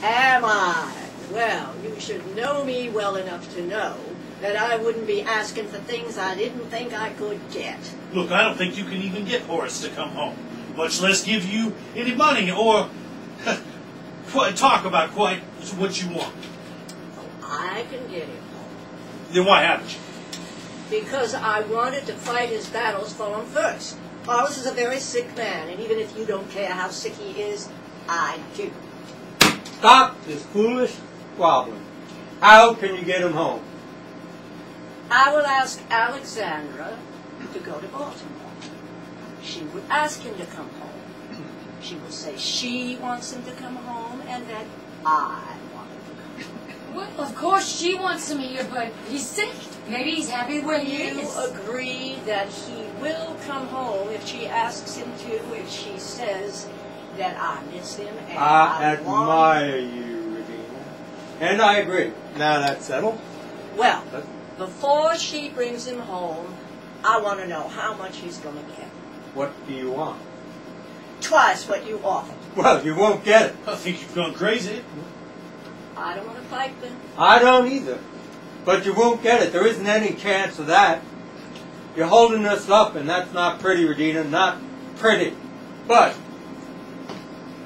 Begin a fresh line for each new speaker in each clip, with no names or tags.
Am I? Well, you should know me well enough to know that I wouldn't be asking for things I didn't think I could get.
Look, I don't think you can even get Horace to come home, much less give you any money or talk about quite what you want.
Oh, I can get him home.
Then why haven't you?
Because I wanted to fight his battles for him first. Horace is a very sick man, and even if you don't care how sick he is, I do.
Stop this foolish squabbling. How can you get him home?
I will ask Alexandra to go to Baltimore. She would ask him to come home. She will say she wants him to come home and that I want him to come home.
Well, of course she wants him here, but he's sick. Maybe he's happy where he
You
is.
agree that he will come home if she asks him to, if she says that I miss him and
I
I want
admire you, Regina. And I agree. Now that's settled.
Well, before she brings him home, I want to know how much he's going to get.
What do you want?
Twice what you offered.
Well, you won't get it.
I think you've gone crazy.
I don't want to fight them.
I don't either. But you won't get it. There isn't any chance of that. You're holding us up, and that's not pretty, Regina. Not pretty. But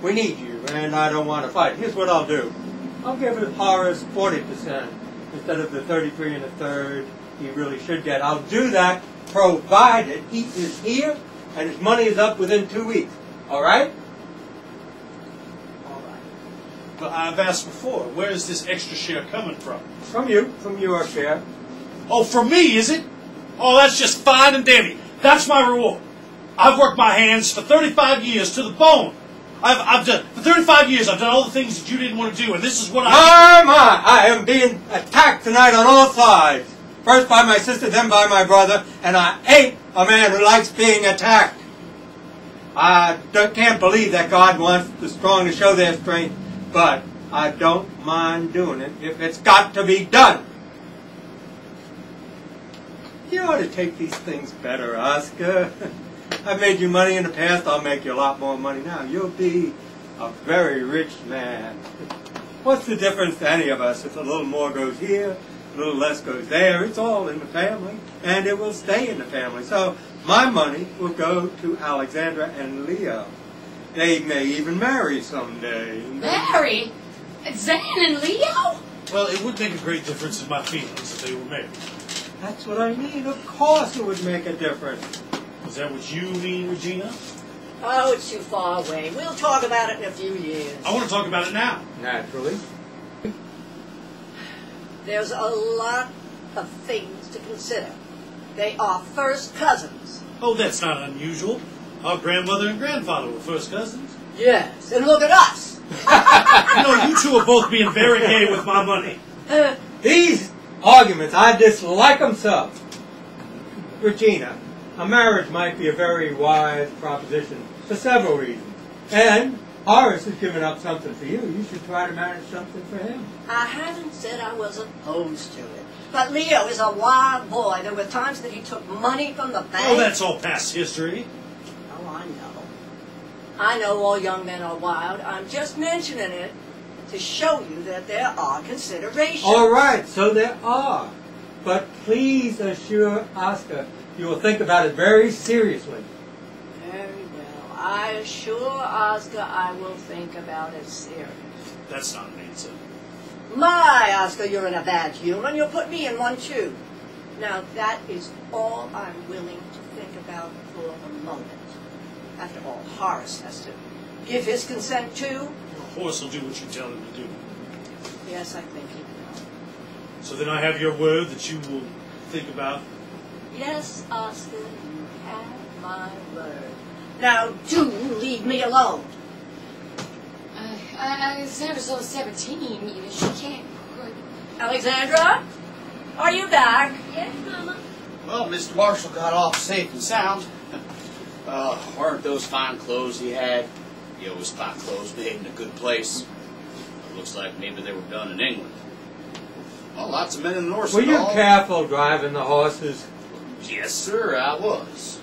we need you, and I don't want to fight. Here's what I'll do. I'll give Horace 40% instead of the 33 1/3 he really should get. I'll do that provided he is here and his money is up within 2 weeks. All right?
All right.
But I've asked before, where is this extra share coming from?
From your share.
Oh, from me, is it? Oh, that's just fine and dandy. That's my reward. I've worked my hands for 35 years to the bone. I've done, for 35 years, I've done all the things that you didn't want to do, and this is what
I am being attacked tonight on all sides. First by my sister, then by my brother, and I ain't a man who likes being attacked. I can't believe that God wants the strong to show their strength, but I don't mind doing it if it's got to be done. You ought to take these things better, Oscar. I've made you money in the past, I'll make you a lot more money now. You'll be a very rich man. What's the difference to any of us if a little more goes here, a little less goes there? It's all in the family, and it will stay in the family. So my money will go to Alexandra and Leo. They may even marry someday.
Marry? Zan and Leo?
Well, it would make a great difference in my feelings if they were married.
That's what I mean. Of course it would make a difference.
Is that what you mean, Regina?
Oh, it's too far away. We'll talk about it in a few years.
I want to talk about it now.
Naturally.
There's a lot of things to consider. They are first cousins.
Oh, that's not unusual. Our grandmother and grandfather were first cousins.
Yes, and look at us.
You know, you two are both being very gay with my money.
These arguments, I dislike them so. Regina, a marriage might be a very wise proposition for several reasons. And Horace has given up something for you. You should try to manage something for him.
I haven't said I was opposed to it. But Leo is a wild boy. There were times that he took money from the bank.
Oh, that's all past history.
Oh, I know. I know all young men are wild. I'm just mentioning it to show you that there are considerations.
All right, so there are. But please assure Oscar you will think about it very seriously.
Very well. I assure Oscar I will think about it seriously.
That's not an answer.
My, Oscar, you're in a bad humor, and you'll put me in one, too. Now, that is all I'm willing to think about for the moment. After all, Horace has to give his consent, too.
Horace will do what you tell him to do.
Yes, I think he will.
So then I have your word that you will think about.
Yes, Oscar, you have my word. Now, do leave me alone.
Alexandra's only 17. She can't.
Alexandra? Are you back?
Yes, Mama.
Well, Mr. Marshall got off safe and sound. Weren't those fine clothes he had? He always bought clothes made in a good place. It looks like maybe they were done in England. Well, lots of men in the North.
Were you careful driving the horses?
Yes, sir, I was.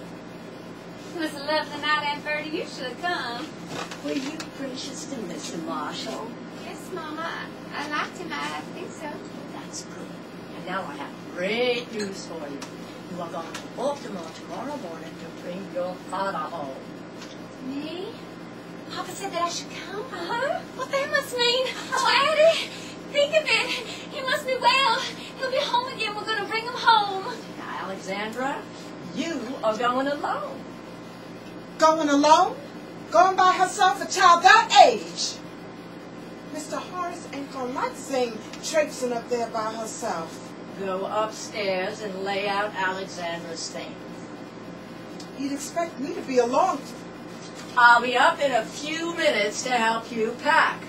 It was a lovely night, Aunt Birdie. You should have come.
Were you gracious to Mr. Marshall?
Yes, Mama. I liked him. I think so.
That's good. And now I have great news for you. You are going to Baltimore tomorrow morning to bring your father home.
Me? Papa said that I should come. Uh-huh. Well, that must mean... Oh, Eddie, think of it. He must be well. He'll be home again. We're going to bring him home.
Now, Alexandra, you are going alone.
Going alone? Going by herself, a child that age? Mr. Horace ain't gonna like seeing traipsing up there by herself.
Go upstairs and lay out Alexandra's things.
You'd expect me to be along.
I'll be up in a few minutes to help you pack.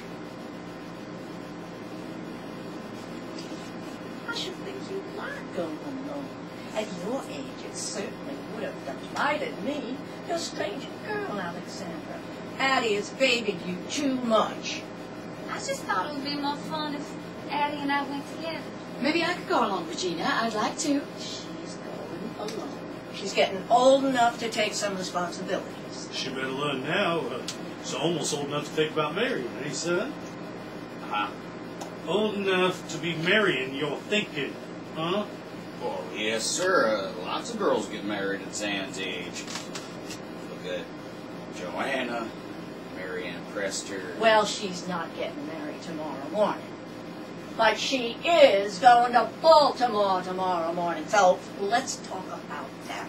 I should think you like going alone. At your age, it certainly would have delighted me. You're a strange girl, Alexandra. Addie has babied you too much.
I just thought it would be more fun if Addie and I went together.
Maybe I could go along, Regina. I'd like to.
She's going alone. She's getting old enough to take some responsibilities.
She better learn now. She's almost old enough to think about marrying, eh, son?
Huh?
Old enough to be marrying, you're thinking, huh?
Well, yes, sir. Lots of girls get married at Zan's age. Look at Joanna, Marianne Prester.
Well, she's not getting married tomorrow morning. But she is going to Baltimore tomorrow morning. So let's talk about that.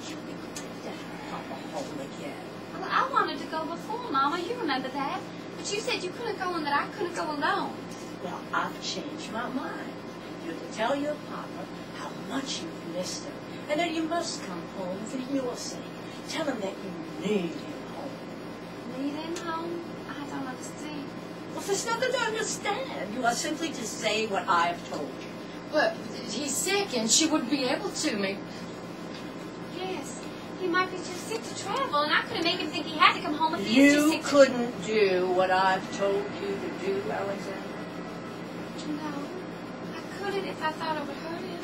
You'll be glad to have Papa home again.
Well, I wanted to go before, Mama. You remember that. But you said you couldn't go and that I couldn't go alone.
Well, I've changed my mind. You're to tell your Papa how much you've missed him. And that you must come home for your sake. Tell him that you need him home.
Need him home? I don't understand.
Well, there's nothing to understand. You are simply to say what I've told you.
But he's sick and she wouldn't be able to. Maybe.
Yes. He might be too sick to travel, and I couldn't make him think he had to come home if he is too
You
sick.
couldn't do what I've told you to do, Alexandra.
No. I couldn't if I thought it would hurt him.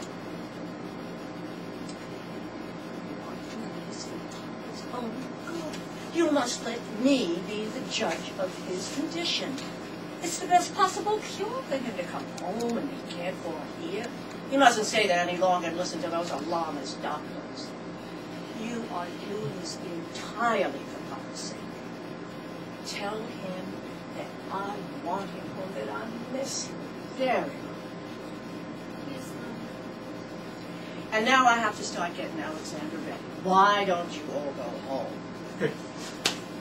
Oh, good. You must let me be the judge of his condition. It's the best possible cure for him to come home and be cared for here. You mustn't say that any longer and listen to those alarmist doctors. You are doing this entirely for Papa's sake. Tell him that I want him home, that I miss him very much.
Yes, Mom.
And now I have to start getting Alexandra ready. Why don't you all go home?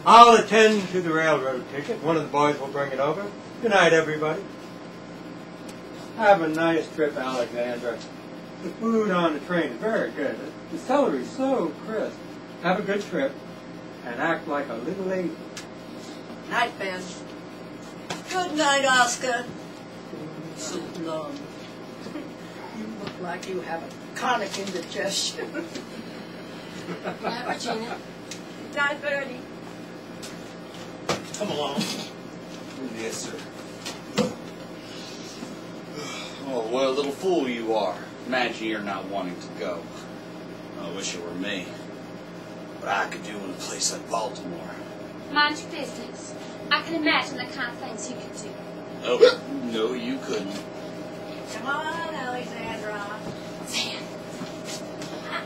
I'll attend to the railroad ticket. One of the boys will bring it over. Good night, everybody. Have a nice trip, Alexandra. The food on the train is very good. The celery's so crisp. Have a good trip and act like a little lady.
Night, Ben. Good night, Oscar. So long. You look like you have a chronic indigestion.
Night, Regina.
Good night, Birdie.
Come along.
Yes, sir. Oh, what a little fool you are. Imagine you're not wanting to go. I wish it were me. What I could do in a place like Baltimore.
Mind your business. I can imagine the kind of things you could do.
Oh, no, you couldn't.
Come on, Alexandra.
Zan.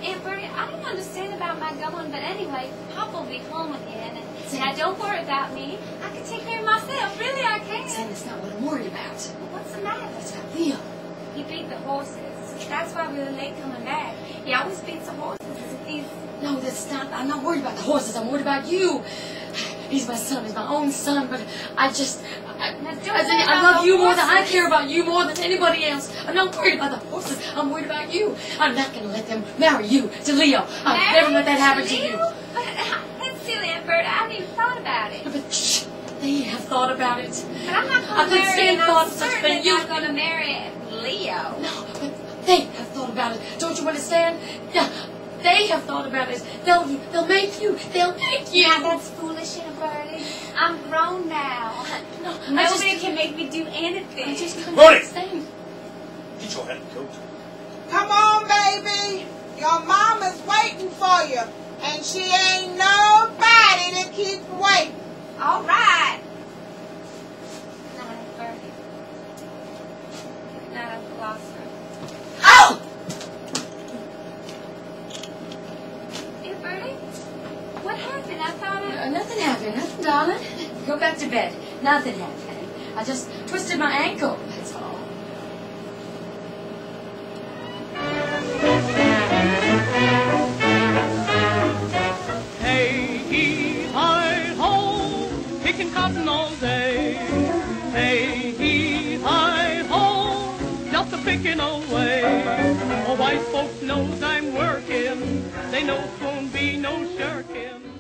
Aunt Birdie, I don't understand about my going, but anyway, Papa will be home again. And now don't worry about me. I can take care of myself. Really, I can.
Zan, that's not what I'm worried about.
What's the matter?
It's about Leo.
He beat the horses. That's why we were late coming back. He always beats the horses as if he's...
No, that's not. I'm not worried about the horses. I'm worried about you. He's my son. He's my own son. But I just... I love you more than I care about you more than anybody else. I'm not worried about the horses. I'm worried about you. I'm not going to let them marry you to Leo. I'll never let that happen to you.
That's silly, Aunt Birdie. I haven't even thought about it.
But shh, they have thought about it.
But I'm not
I
going to
couldn't
marry
stand
him.
thought
I'm
of such a
certainly
thing. You-
not going to marry Leo.
No, but they have thought about it. Don't you understand? Yeah, they have thought about it. They'll make you. They'll make you.
Now that's foolish, Aunt Birdie. I'm grown now.
No,
Nobody can make me do anything.
I just couldn't
Birdie!
understand.
Get your hat and coat.
Come on, baby. Your mama's waiting for you. And she ain't nobody to keep waiting.
All right. bathroom.
Ow!
Hey, Birdie, what happened? I thought
Nothing happened. Nothing, darling. Go back to bed. Nothing happened. I just twisted my ankle. That's all.
Hey, he, hi, ho, picking cotton all day. Hey, he, hi, ho, just a picking away. Oh, white folks knows I'm working. They know 'twon't be no shirking.